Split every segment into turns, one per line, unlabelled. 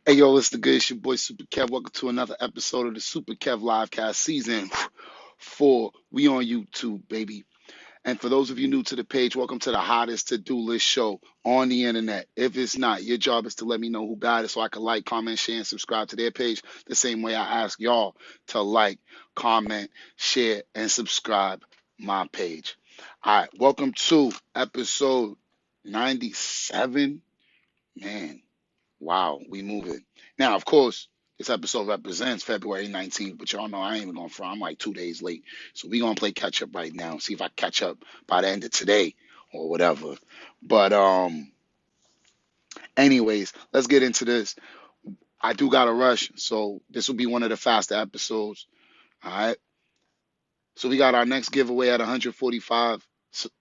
Hey yo, it's the good. It's your boy Super Kev. Welcome to another episode of the Super Kev Livecast Season 4. We on YouTube, baby. And for those of you new to the page, welcome to the hottest to-do list show on the internet. If it's not, your job is to let me know who got it so I can like, comment, share, and subscribe to their page the same way I ask y'all to like, comment, share, and subscribe my page. All right, welcome to episode 97. Man, wow, we moving. Now, of course, this episode represents February 19th, but y'all know I ain't even going front. I'm like 2 days late. So we gonna play catch up right now. See if I catch up by the end of today or whatever. But anyways, let's get into this. I do got to rush, so this will be one of the faster episodes. All right. So we got our next giveaway at 145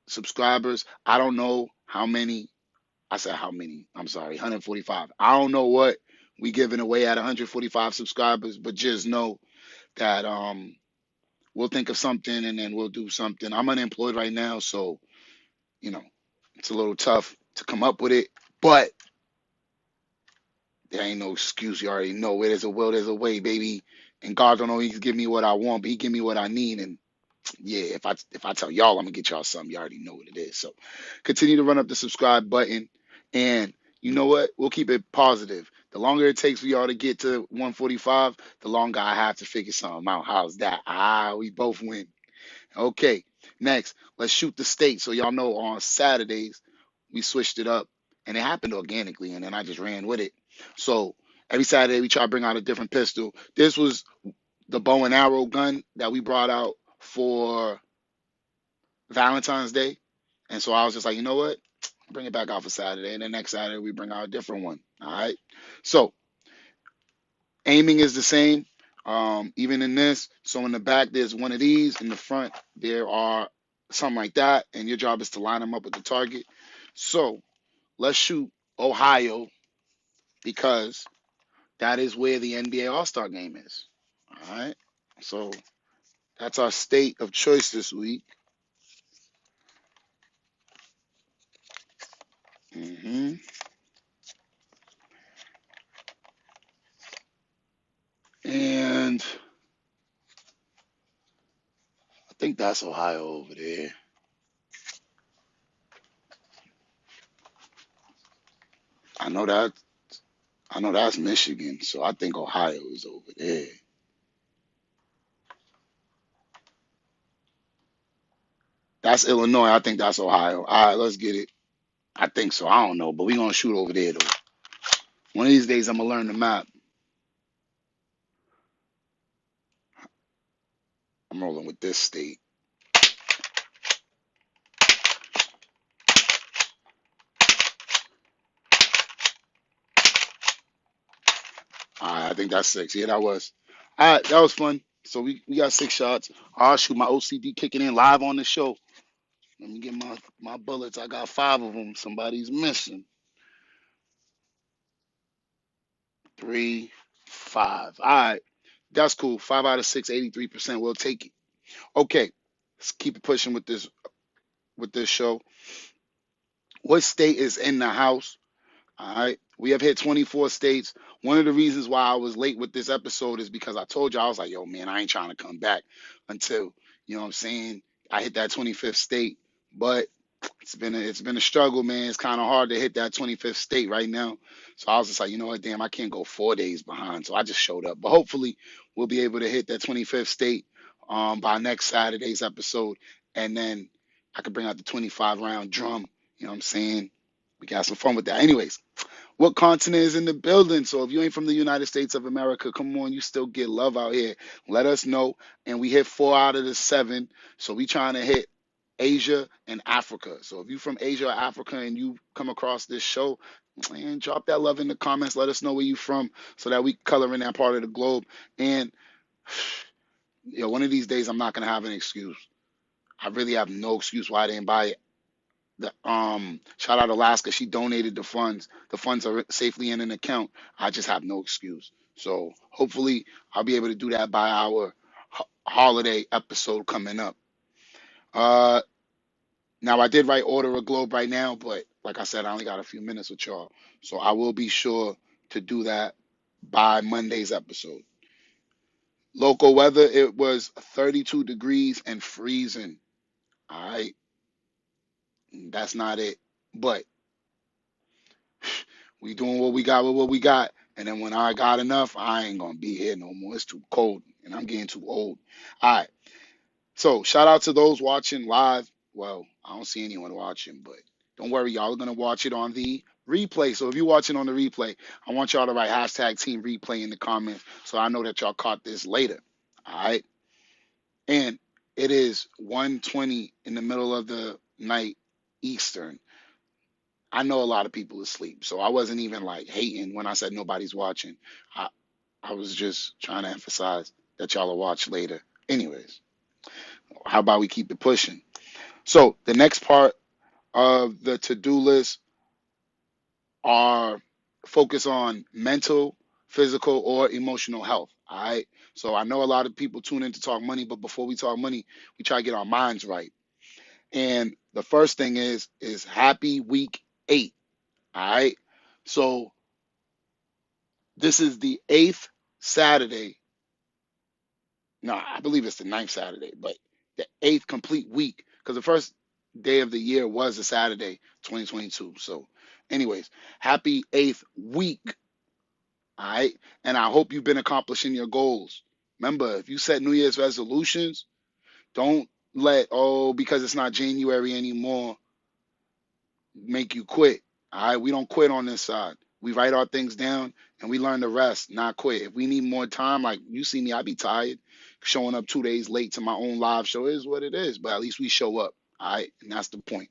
subscribers. I don't know how many. I said how many? I'm sorry, 145. I don't know what we giving away at 145 subscribers, but just know that we'll think of something and then we'll do something. I'm unemployed right now, so you know it's a little tough to come up with it, but there ain't no excuse. You already know where there's a will, there's a way, baby. And God don't always give me what I want, but He give me what I need. And yeah, if I tell y'all I'm gonna get y'all something, you already know what it is. So continue to run up the subscribe button, and you know what? We'll keep it positive. The longer it takes for y'all to get to 145, the longer I have to figure something out. How's that? We both win. Okay, next, let's shoot the state. So y'all know on Saturdays we switched it up, and it happened organically, and then I just ran with it. So every Saturday we try to bring out a different pistol. This was the bow and arrow gun that we brought out for Valentine's Day. And so I was just like, you know what? Bring it back out for Saturday. And then next Saturday, we bring out a different one. All right. So aiming is the same, even in this. So in the back, there's one of these. In the front, there are something like that. And your job is to line them up with the target. So let's shoot Ohio because that is where the NBA All-Star game is. All right. So that's our state of choice this week. hmm And I think that's Ohio over there. I know that I know that's Michigan, so I think Ohio is over there. That's Illinois. I think that's Ohio. All right, let's get it. I think so. I don't know, but we're gonna shoot over there though. One of these days I'm gonna learn the map. I'm rolling with this state. All right, I think that's 6. Yeah, that was. All right, that was fun. So we got 6 shots. I'll shoot my OCD kicking in live on the show. Let me get my bullets. I got 5 of them. Somebody's missing. 3, 5. All right, that's cool. 5 out of 6, 83%. We'll take it. Okay, let's keep it pushing with this show. What state is in the house? All right. We have hit 24 states. One of the reasons why I was late with this episode is because I told you I was like, yo, man, I ain't trying to come back until, you know what I'm saying, I hit that 25th state. But it's been a struggle, man. It's kind of hard to hit that 25th state right now. So I was just like, you know what, damn, I can't go 4 days behind. So I just showed up. But hopefully we'll be able to hit that 25th state by next Saturday's episode. And then I could bring out the 25 round drum. You know what I'm saying? We got some fun with that. Anyways, what continent is in the building? So if you ain't from the United States of America, come on, you still get love out here. Let us know. And we hit 4 out of the 7. So we trying to hit Asia and Africa. So if you from Asia or Africa and you come across this show, man, drop that love in the comments. Let us know where you from so that we color in that part of the globe. And one of these days I'm not gonna have an excuse. I really have no excuse why I didn't buy it. Shout out Alaska. She donated the funds. The funds are safely in an account. I just have no excuse. So hopefully I'll be able to do that by our holiday episode coming up. Uh, Now I did write Order a Globe right now, but like I said, I only got a few minutes with y'all. So I will be sure to do that by Monday's episode. Local weather, it was 32 degrees and freezing. All right, that's not it. But we doing what we got with what we got. And then when I got enough, I ain't gonna be here no more. It's too cold and I'm getting too old. All right. So shout out to those watching live. Well, I don't see anyone watching, but don't worry, y'all are gonna watch it on the replay. So if you're watching on the replay, I want y'all to write hashtag team replay in the comments so I know that y'all caught this later. All right. And it is 1:20 in the middle of the night Eastern. I know a lot of people asleep, so I wasn't even like hating when I said nobody's watching. I, I was just trying to emphasize that y'all will watch later. Anyways, how about we keep it pushing? So the next part of the to-do list are focus on mental, physical, or emotional health. All right. So I know a lot of people tune in to talk money, but before we talk money, we try to get our minds right. And the first thing is happy week 8. All right. So this is the 8th Saturday. No, I believe it's the 9th Saturday, but the 8th complete week because the first day of the year was a Saturday, 2022. So, anyways, happy 8th week. All right. And I hope you've been accomplishing your goals. Remember, if you set New Year's resolutions, don't let, oh, because it's not January anymore, make you quit. All right. We don't quit on this side. We write our things down and we learn to rest, not quit. If we need more time, like you see me, I be tired. Showing up 2 days late to my own live show is what it is, but at least we show up. All right. And that's the point.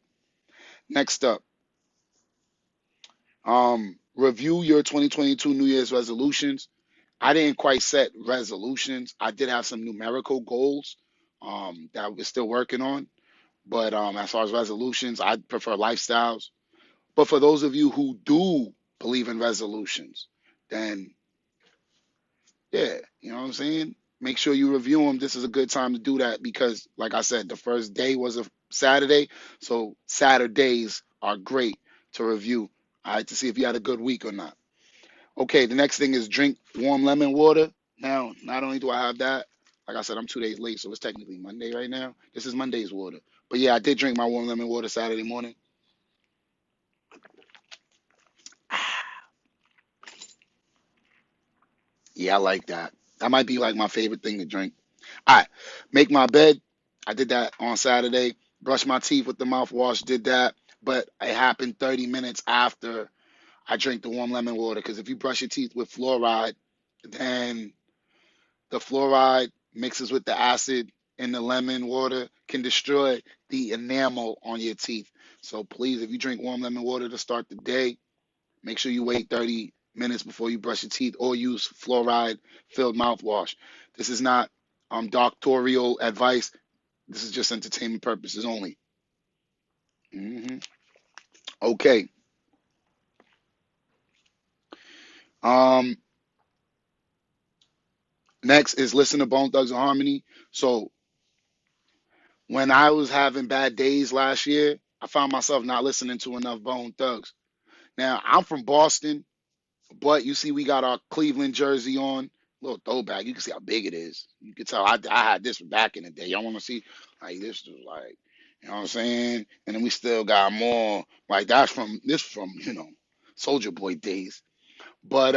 Next up, review your 2022 New Year's resolutions. I didn't quite set resolutions. I did have some numerical goals that we're still working on. But as far as resolutions, I prefer lifestyles. But for those of you who do believe in resolutions, then yeah, you know what I'm saying? Make sure you review them. This is a good time to do that because, like I said, the first day was a Saturday. So Saturdays are great to review, all right, to see if you had a good week or not. Okay, the next thing is drink warm lemon water. Now, not only do I have that, like I said, I'm 2 days late, so it's technically Monday right now. This is Monday's water. But yeah, I did drink my warm lemon water Saturday morning. Yeah, I like that. That might be like my favorite thing to drink. All right, make my bed. I did that on Saturday. Brush my teeth with the mouthwash, did that. But it happened 30 minutes after I drank the warm lemon water because if you brush your teeth with fluoride, then the fluoride mixes with the acid in the lemon water can destroy the enamel on your teeth. So please, if you drink warm lemon water to start the day, make sure you wait 30 minutes before you brush your teeth or use fluoride filled mouthwash. This is not doctoral advice. This is just entertainment purposes only. hmm Okay. Um, Next is listen to Bone Thugs and Harmony. So when I was having bad days last year, I found myself not listening to enough Bone Thugs. Now, I'm from Boston, but you see, we got our Cleveland jersey on, little throwback. You can see how big it is. You can tell I had this back in the day. Y'all want to see, like, this was like, you know what I'm saying? And then we still got more, like, from, Soldier Boy days. But,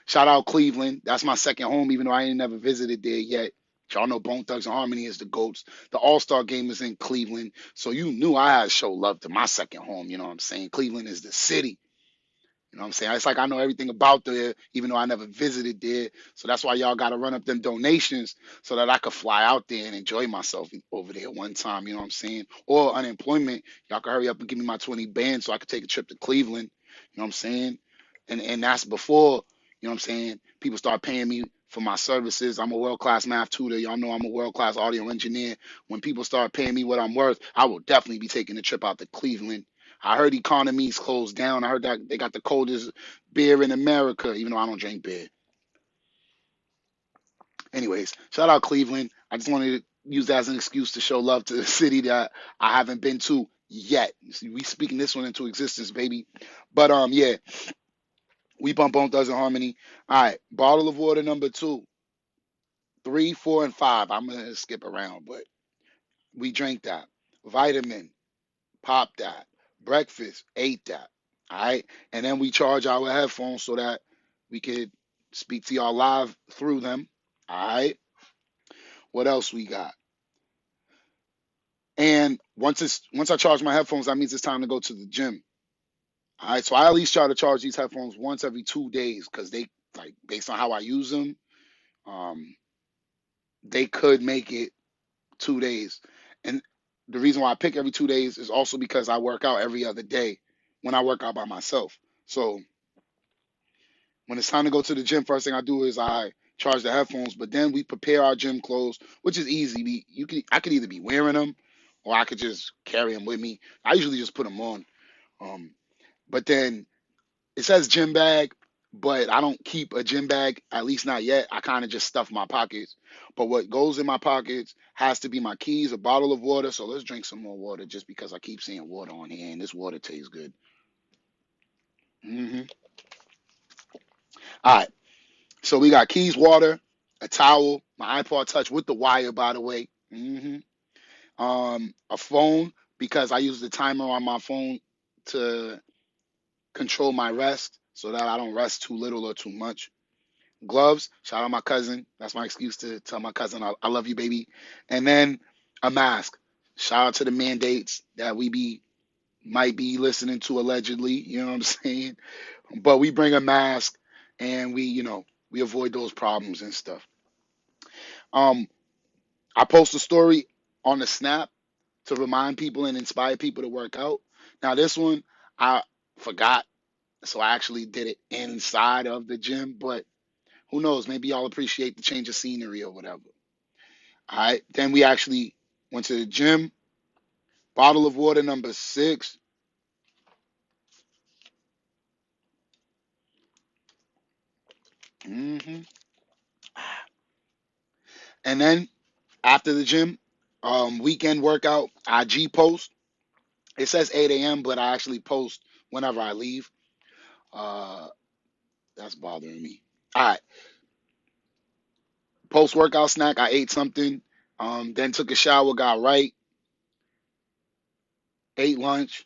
shout out Cleveland. That's my second home, even though I ain't never visited there yet. Y'all know Bone Thugs and Harmony is the GOATs. The All-Star game is in Cleveland. So you knew I had to show love to my second home, you know what I'm saying? Cleveland is the city. You know what I'm saying? It's like I know everything about there, even though I never visited there. So that's why y'all got to run up them donations so that I could fly out there and enjoy myself over there one time. You know what I'm saying? Or unemployment, y'all can hurry up and give me my 20 bands so I could take a trip to Cleveland. You know what I'm saying? And that's before, you know what I'm saying, people start paying me for my services. I'm a world-class math tutor. Y'all know I'm a world-class audio engineer. When people start paying me what I'm worth, I will definitely be taking a trip out to Cleveland. I heard economies closed down. I heard that they got the coldest beer in America, even though I don't drink beer. Anyways, shout out Cleveland. I just wanted to use that as an excuse to show love to the city that I haven't been to yet. See, we speaking this one into existence, baby. But yeah, We bump Bone Thugs in Harmony. All right, bottle of water number 2, 3, 4, and 5. I'm gonna skip around, but we drank that. Vitamin, pop that. Breakfast, ate that. All right, and then we charge our headphones so that we could speak to y'all live through them. All right, what else we got? And once I charge my headphones, that means it's time to go to the gym. All right, so I at least try to charge these headphones once every 2 days because they, like, based on how I use them, um, they could make it 2 days. And the reason why I pick every 2 days is also because I work out every other day when I work out by myself. So when it's time to go to the gym, first thing I do is I charge the headphones, but then we prepare our gym clothes, which is easy. I could either be wearing them or I could just carry them with me. I usually just put them on. Um, but then it says gym bag, but I don't keep a gym bag, at least not yet. I kind of just stuff my pockets. But what goes in my pockets has to be my keys, a bottle of water. So let's drink some more water just because I keep seeing water on here and this water tastes good. hmm All right. So we got keys, water, a towel, my iPod Touch with the wire, by the way. A phone because I use the timer on my phone to control my rest so that I don't rest too little or too much. Gloves, shout out my cousin. That's my excuse to tell my cousin I love you, baby. And then a mask. Shout out to the mandates that might be listening to allegedly. You know what I'm saying? But we bring a mask and we avoid those problems and stuff. Um, I post a story on the Snap to remind people and inspire people to work out. Now this one I forgot, so I actually did it inside of the gym, but who knows? Maybe y'all appreciate the change of scenery or whatever. All right. Then we actually went to the gym. Bottle of water number 6. hmm And then after the gym, weekend workout, IG post. It says 8 a.m., but I actually post whenever I leave. Uh, that's bothering me. All right. Post workout snack. I ate something. Then took a shower, got right, ate lunch,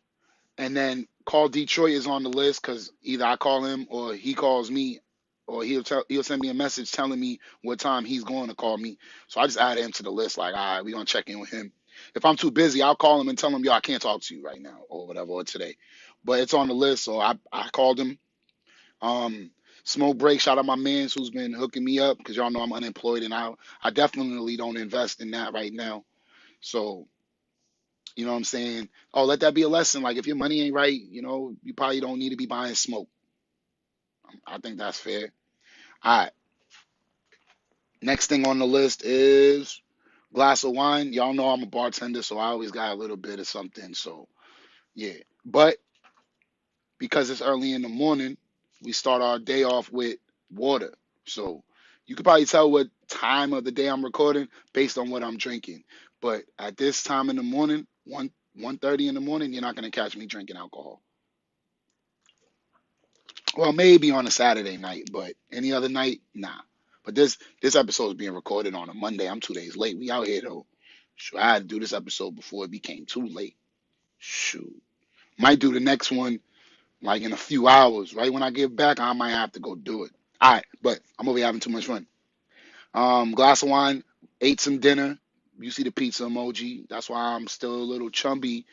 and then call Detroit is on the list because either I call him or he calls me, or he'll send me a message telling me what time he's going to call me. So I just added him to the list. Like, all right, we gonna check in with him. If I'm too busy, I'll call him and tell him, yo, I can't talk to you right now or whatever or today. But it's on the list, so I called him. Um, Smoke break. Shout out my mans who's been hooking me up because y'all know I'm unemployed and I definitely don't invest in that right now. So you know what I'm saying? Oh, let that be a lesson. Like if your money ain't right, you probably don't need to be buying smoke. I think that's fair. All right. Next thing on the list is glass of wine. Y'all know I'm a bartender, so I always got a little bit of something. So yeah. But because it's early in the morning, we start our day off with water. So you could probably tell what time of the day I'm recording based on what I'm drinking. But at this time in the morning, 1:30 in the morning, you're not gonna catch me drinking alcohol. Well, maybe on a Saturday night, but any other night, nah. But this episode is being recorded on a Monday. I'm 2 days late. We out here though. Shoot, I had to do this episode before it became too late. Shoot. Might do the next one like in a few hours. Right when I get back, I might have to go do it. All right, but I'm over here having too much fun. Glass of wine, ate some dinner. You see the pizza emoji. That's why I'm still a little chubby.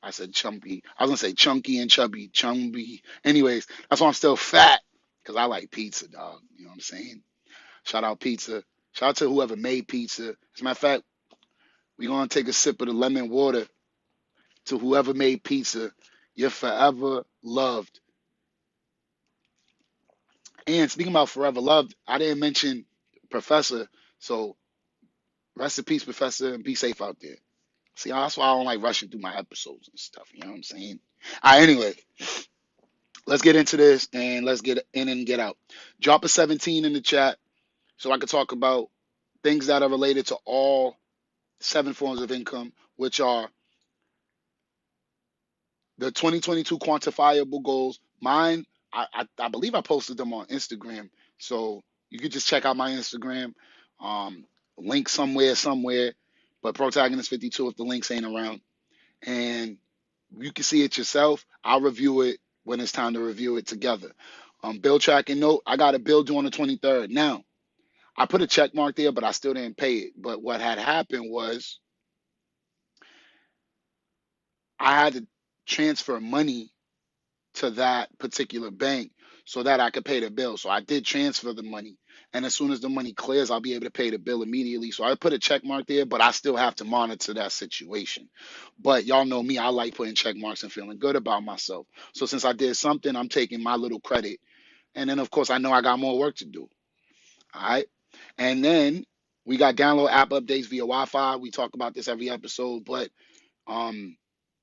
I said chumpy. I was gonna say chunky and chubby, chumby. Anyways, that's why I'm still fat because I like pizza, dog. You know what I'm saying? Shout out pizza. Shout out to whoever made pizza. As a matter of fact, we're gonna take a sip of the lemon water to whoever made pizza. You're forever loved. And speaking about forever loved, I didn't mention Professor. So rest in peace, Professor, and be safe out there. See, that's why I don't like rushing through my episodes and stuff. You know what I'm saying? All right, anyway, let's get into this and let's get in and get out. Drop a 17 in the chat so I can talk about things that are related to all 7 forms of income, which are the 2022 quantifiable goals. Mine, I believe I posted them on Instagram. So you could just check out my Instagram. Um, Link somewhere. But Protagonist 52 if the links ain't around. And you can see it yourself. I'll review it when it's time to review it together. Bill tracking note, I got a bill due on the 23rd. Now, I put a check mark there, but I still didn't pay it. But what had happened was I had to transfer money to that particular bank so that I could pay the bill. So I did transfer the money. And as soon as the money clears, I'll be able to pay the bill immediately. So I put a check mark there, but I still have to monitor that situation. But y'all know me, I like putting check marks and feeling good about myself. So since I did something, I'm taking my little credit. And then, of course, I know I got more work to do. All right. And then we got download app updates via Wi-Fi. We talk about this every episode, but um,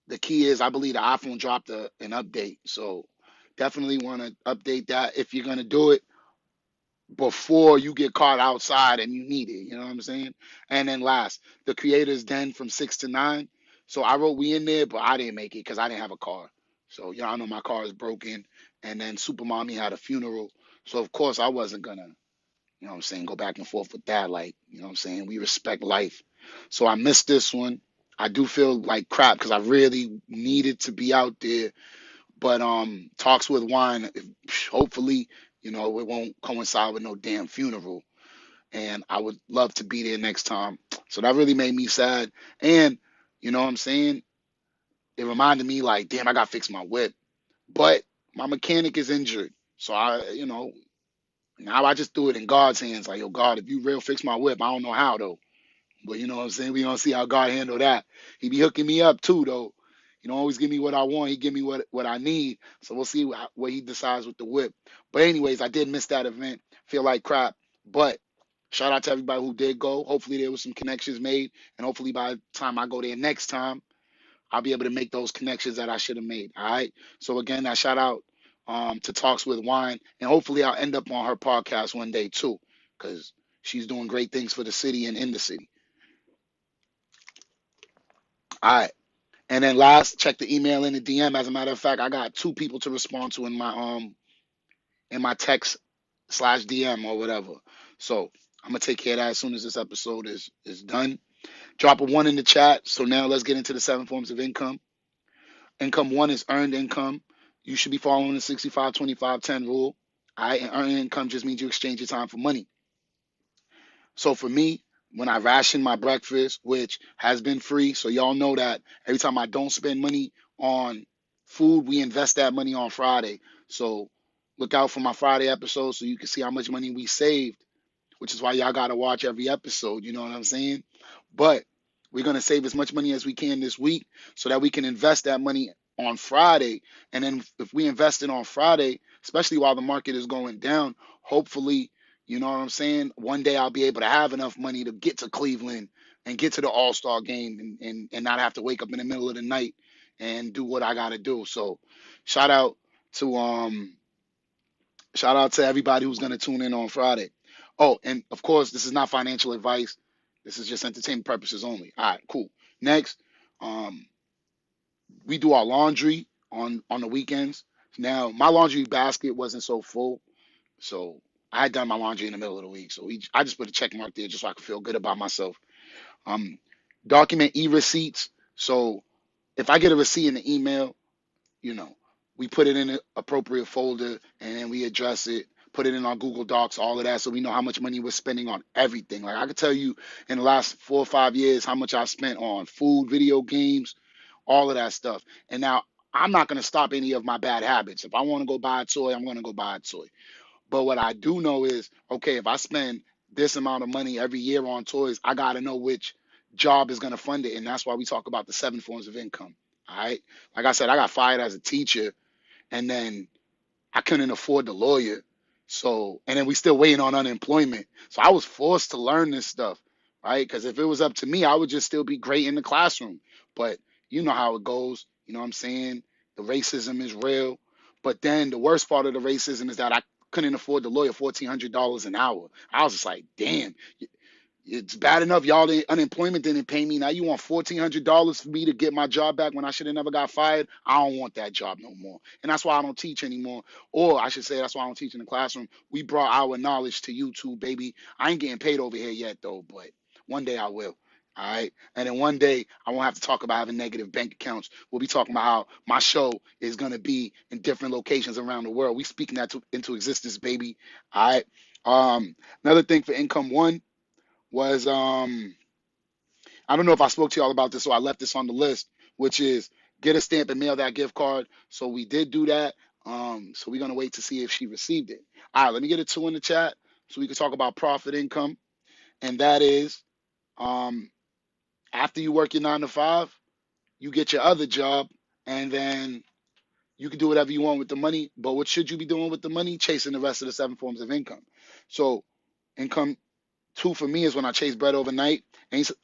the key is I believe the iPhone dropped an update. So definitely want to update that if you're going to do it before you get caught outside and you need it. You know what I'm saying? And then last, the creators den from 6 to 9. So I wrote we in there, but I didn't make it because I didn't have a car. So y'all know my car is broken. And then Super Mommy had a funeral. So of course I wasn't gonna, you know what I'm saying, go back and forth with that. Like, you know what I'm saying? We respect life. So I missed this one. I do feel like crap because I really needed to be out there. But talks with wine, hopefully, you know, it won't coincide with no damn funeral. And I would love to be there next time. So that really made me sad. And, you know what I'm saying? It reminded me like, damn, I gotta fix my whip. But my mechanic is injured. So I, you know, now I just threw it in God's hands. Like, yo, God, if you real fix my whip, I don't know how though. But you know what I'm saying? We gonna see how God handle that. He be hooking me up too though. He don't always give me what I want. He give me what I need. So we'll see what he decides with the whip. But anyways, I did miss that event. Feel like crap. But shout out to everybody who did go. Hopefully there was some connections made. And hopefully by the time I go there next time, I'll be able to make those connections that I should have made. All right. So again, I shout out to Talks with Wine. And hopefully I'll end up on her podcast one day too. Because she's doing great things for the city and in the city. All right. And then last, check the email in the DM. As a matter of fact, I got two people to respond to in my text slash DM or whatever. So I'm gonna take care of that as soon as this episode is done. Drop a one in the chat. So now let's get into the 7 forms of income. Income one is earned income. You should be following the 65-25-10 rule. All right, and earned income just means you exchange your time for money. So for me, when I ration my breakfast, which has been free, so y'all know that every time I don't spend money on food, we invest that money on Friday. So look out for my Friday episode so you can see how much money we saved, which is why y'all got to watch every episode. You know what I'm saying? But we're going to save as much money as we can this week so that we can invest that money on Friday. And then if we invest it on Friday, especially while the market is going down, hopefully, you know what I'm saying? One day I'll be able to have enough money to get to Cleveland and get to the All-Star game and not have to wake up in the middle of the night and do what I got to do. So shout out to everybody who's going to tune in on Friday. Oh, and of course, this is not financial advice. This is just entertainment purposes only. All right, cool. Next, um, we do our laundry on the weekends. Now, my laundry basket wasn't so full, so I had done my laundry in the middle of the week. So I just put a check mark there just so I could feel good about myself. Um, Document e-receipts. So if I get a receipt in the email, you know, we put it in an appropriate folder and then we address it, put it in our Google Docs, all of that, so we know how much money we're spending on everything. Like I could tell you in the last 4 or 5 years how much I spent on food, video games, all of that stuff. And now I'm not going to stop any of my bad habits. If I want to go buy a toy, I'm going to go buy a toy. But what I do know is, okay, if I spend this amount of money every year on toys, I got to know which job is going to fund it. And that's why we talk about the 7 forms of income. All right. Like I said, I got fired as a teacher and then I couldn't afford the lawyer. So, and then we still waiting on unemployment. So I was forced to learn this stuff, right? Because if it was up to me, I would just still be great in the classroom. But you know how it goes. You know what I'm saying? The racism is real. But then the worst part of the racism is that I couldn't afford the lawyer $1,400 an hour. I was just like, damn, It's bad enough y'all unemployment didn't pay me. Now you want $1,400 for me to get my job back when I should have never got fired. I don't want that job no more, and that's why I don't teach anymore. Or I should say that's why I don't teach in the classroom. We brought our knowledge to YouTube, baby. I ain't getting paid over here yet though, but one day I will. All right, and then one day I won't have to talk about having negative bank accounts. We'll be talking about how my show is gonna be in different locations around the world. We speaking that into existence, baby. All right. Another thing for income one was I don't know if I spoke to y'all about this, so I left this on the list, which is get a stamp and mail that gift card. So we did do that. So we're gonna wait to see if she received it. All right, let me get a two in the chat so we can talk about profit income, and that is um, after you work your 9 to 5, you get your other job, and then you can do whatever you want with the money. But what should you be doing with the money? Chasing the rest of the 7 forms of income. So income two for me is when I chase bread overnight.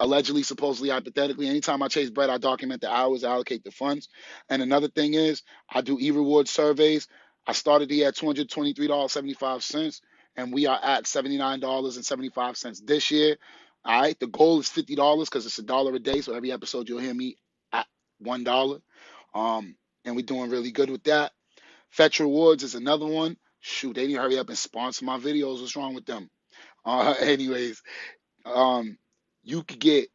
Allegedly, supposedly, hypothetically, anytime I chase bread, I document the hours, allocate the funds. And another thing is I do e-reward surveys. I started the year at $223.75, and we are at $79.75 this year. All right, the goal is $50 because it's $1 a day. So every episode you'll hear me at $1. And we're doing really good with that. Fetch Rewards is another one. Shoot, they need to hurry up and sponsor my videos. What's wrong with them? Anyways, you could get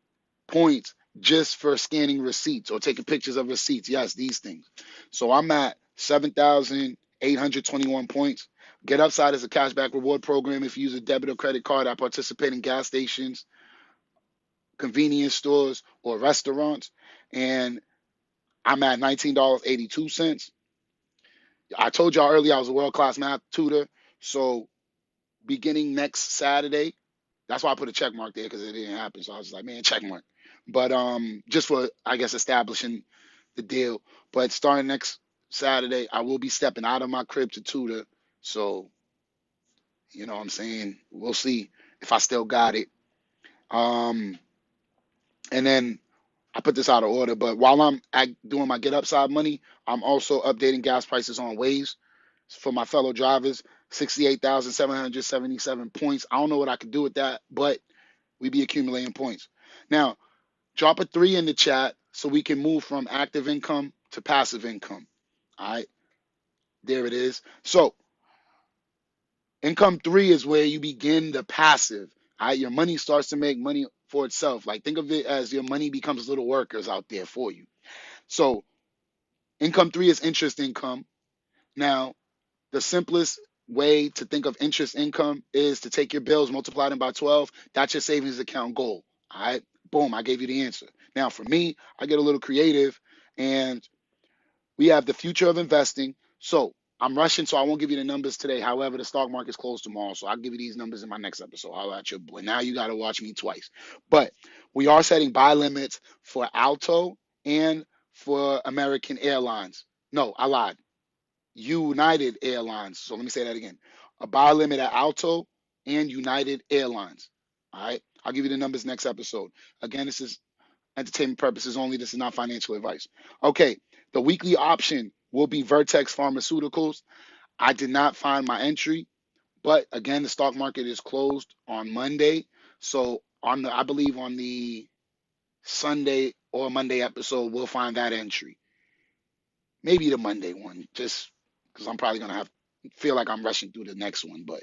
points just for scanning receipts or taking pictures of receipts. Yes, these things. So I'm at 7,821 points. Get Upside is a cashback reward program. If you use a debit or credit card, I participate in gas stations, convenience stores, or restaurants. And I'm at $19.82. I told y'all earlier I was a world-class math tutor. So beginning next Saturday, that's why I put a check mark there because it didn't happen. So I was like, man, check mark. But just for, I guess, establishing the deal. But starting next Saturday, I will be stepping out of my crib to tutor. So, you know what I'm saying? We'll see if I still got it. And then I put this out of order. But while I'm doing my Get Upside money, I'm also updating gas prices on Waze for my fellow drivers. 68,777 points. I don't know what I could do with that, but we be accumulating points. Now, drop a 3 in the chat so we can move from active income to passive income. All right, there it is. So, income 3 is where you begin the passive. All right, your money starts to make money for itself. Like, think of it as your money becomes little workers out there for you. So, income 3 is interest income. Now, the simplest way to think of interest income is to take your bills, multiply them by 12. That's your savings account goal. All right. Boom. I gave you the answer. Now, for me, I get a little creative, and we have the future of investing. So I'm rushing, so I won't give you the numbers today. However, the stock market's closed tomorrow, so I'll give you these numbers in my next episode. I'll at your boy. Now you got to watch me twice. But we are setting buy limits for Alto and for American Airlines. No, I lied. United Airlines. So let me say that again. A buy limit at Alto and United Airlines. All right. I'll give you the numbers next episode. Again, this is entertainment purposes only. This is not financial advice. Okay. The weekly option will be Vertex Pharmaceuticals. I did not find my entry, but again, the stock market is closed on Monday. So I believe on the Sunday or Monday episode, we'll find that entry. Maybe the Monday one, just because I'm probably gonna feel like I'm rushing through the next one. But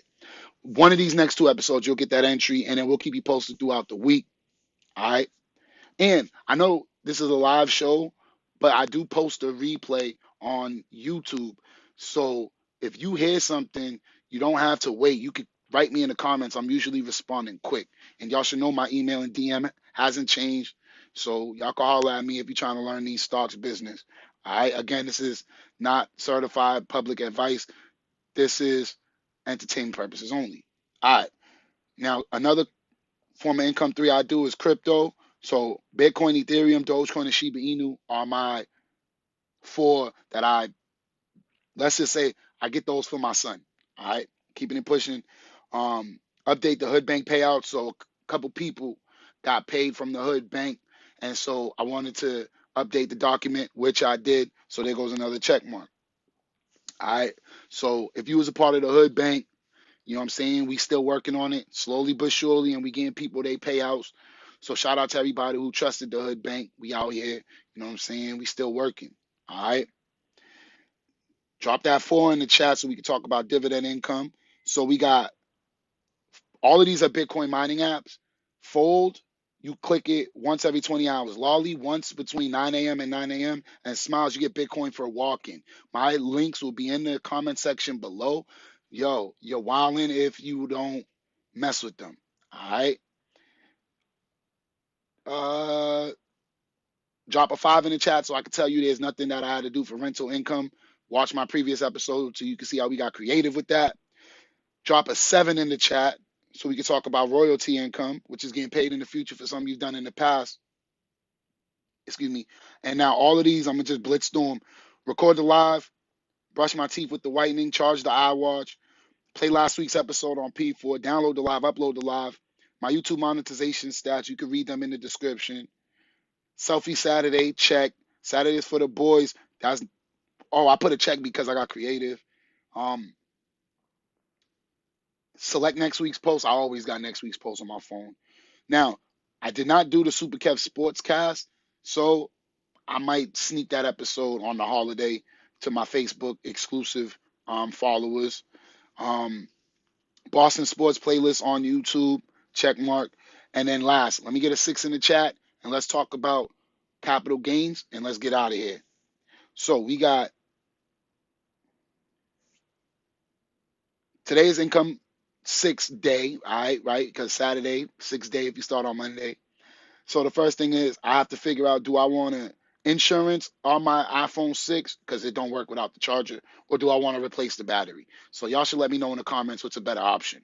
one of these next 2 episodes, you'll get that entry, and then we'll keep you posted throughout the week. All right. And I know this is a live show, but I do post a replay on YouTube. So if you hear something, you don't have to wait. You could write me in the comments. I'm usually responding quick. And y'all should know my email and DM hasn't changed. So y'all can holler at me if you're trying to learn these stocks business. All right. Again, this is not certified public advice. This is entertainment purposes only. All right. Now, another form of income 3 I do is crypto. So Bitcoin, Ethereum, Dogecoin, and Shiba Inu are my 4 that let's just say I get those for my son. All right. Keeping it pushing. Update the Hood Bank payout. So a couple people got paid from the Hood Bank. And so I wanted to update the document, which I did. So there goes another check mark. All right. So if you was a part of the Hood Bank, You know what I'm saying? We still working on it, slowly but surely, and we getting people they payouts. So shout out to everybody who trusted the Hood Bank. We out here. You know what I'm saying? We still working. All right. Drop that 4 in the chat so we can talk about dividend income. So we got all of these are Bitcoin mining apps. Fold, you click it once every 20 hours. Lolly, once between 9 a.m. and 9 a.m. And Smiles, you get Bitcoin for walking. My links will be in the comment section below. Yo, you're wilding if you don't mess with them. All right. Uh, Drop a 5 in the chat so I can tell you there's nothing that I had to do for rental income. Watch my previous episode so you can see how we got creative with that. Drop a 7 in the chat so we can talk about royalty income, which is getting paid in the future for something you've done in the past. Excuse me. And now all of these, I'm going to just blitz through them. Record the live, brush my teeth with the whitening, charge the iWatch, play last week's episode on P4, download the live, upload the live. My YouTube monetization stats, you can read them in the description. Selfie Saturday, check. Saturdays for the boys. I put a check because I got creative. Select next week's post. I always got next week's post on my phone. Now, I did not do the SUPERKev Sportscast, so I might sneak that episode on the holiday to my Facebook exclusive followers. Boston Sports Playlist on YouTube, check mark. And then last, let me get a 6 in the chat, and let's talk about capital gains, and let's get out of here. So we got today's income 6th day, all right, because Saturday, 6th day if you start on Monday. So the first thing is I have to figure out, do I want to insurance on my iPhone 6 because it don't work without the charger, or do I want to replace the battery? So y'all should let me know in the comments what's a better option.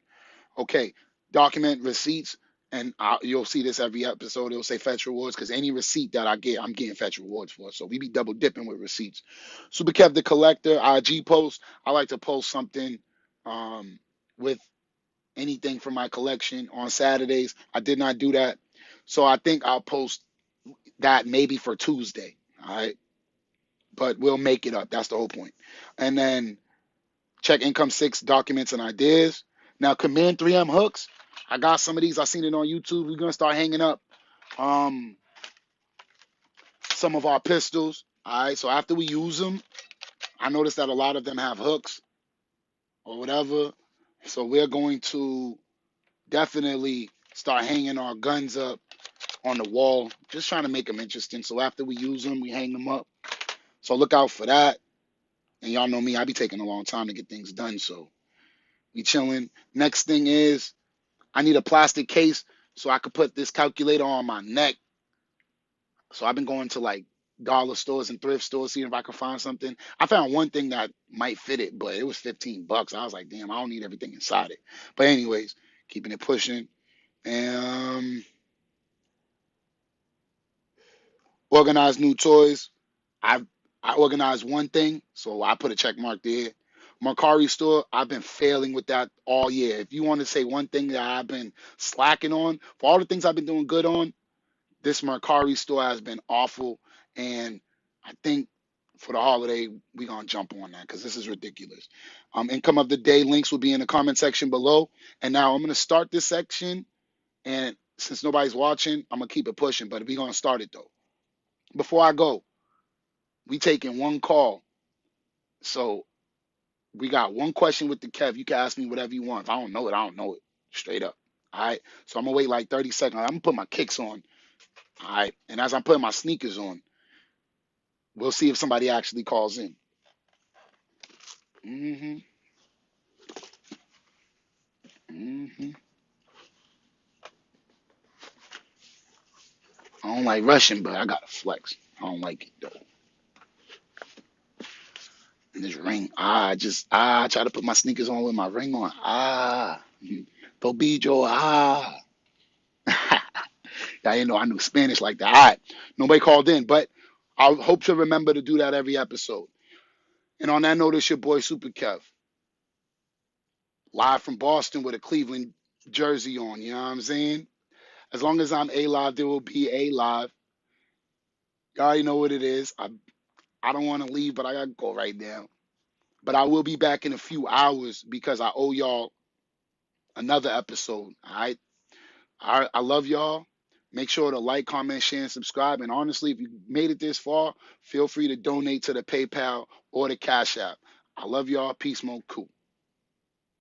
Okay, document receipts, and you'll see this every episode. It'll say fetch rewards because any receipt that I get, I'm getting fetch rewards for. So we be double dipping with receipts. SUPERKev the Collector, IG post. I like to post something with anything from my collection on Saturdays. I did not do that. So I think I'll post that maybe for Tuesday. All right. But we'll make it up. That's the whole point. And then check income 6 documents and ideas. Now Command 3M hooks. I got some of these. I seen it on YouTube. We're gonna start hanging up some of our pistols. All right. So after we use them, I noticed that a lot of them have hooks or whatever. So we're going to definitely start hanging our guns up on the wall, just trying to make them interesting. So after we use them, we hang them up. So look out for that. And y'all know me, I be taking a long time to get things done. So we chilling. Next thing is I need a plastic case so I could put this calculator on my neck. So I've been going to like dollar stores and thrift stores, seeing if I can find something. I found one thing that might fit it, but it was $15. I was like, damn, I don't need everything inside it. But anyways, keeping it pushing. Organize new toys. I organized one thing, so I put a check mark there. Mercari store, I've been failing with that all year. If you want to say one thing that I've been slacking on, for all the things I've been doing good on, this Mercari store has been awful. And I think for the holiday, we're going to jump on that because this is ridiculous. Income of the day links will be in the comment section below. And now I'm going to start this section. And since nobody's watching, I'm going to keep it pushing. But we're going to start it, though. Before I go, we taking one call. So we got one question with the Kev. You can ask me whatever you want. If I don't know it, I don't know it. Straight up. All right. So I'm gonna wait like 30 seconds. I'm gonna put my kicks on. All right. And as I'm putting my sneakers on, we'll see if somebody actually calls in. Mm-hmm. Mm-hmm. I don't like rushing, but I gotta flex. I don't like it though. And this ring, I try to put my sneakers on with my ring on. Bobijo, I didn't know I knew Spanish like that. All right. Nobody called in, but I hope to remember to do that every episode. And on that note, it's your boy SUPERKev. Live from Boston with a Cleveland jersey on, you know what I'm saying? As long as I'm A live, there will be A live. You already know what it is. I don't want to leave, but I gotta go right now. But I will be back in a few hours because I owe y'all another episode. All right. I love y'all. Make sure to like, comment, share, and subscribe. And honestly, if you made it this far, feel free to donate to the PayPal or the Cash App. I love y'all. Peace, Mo. Cool.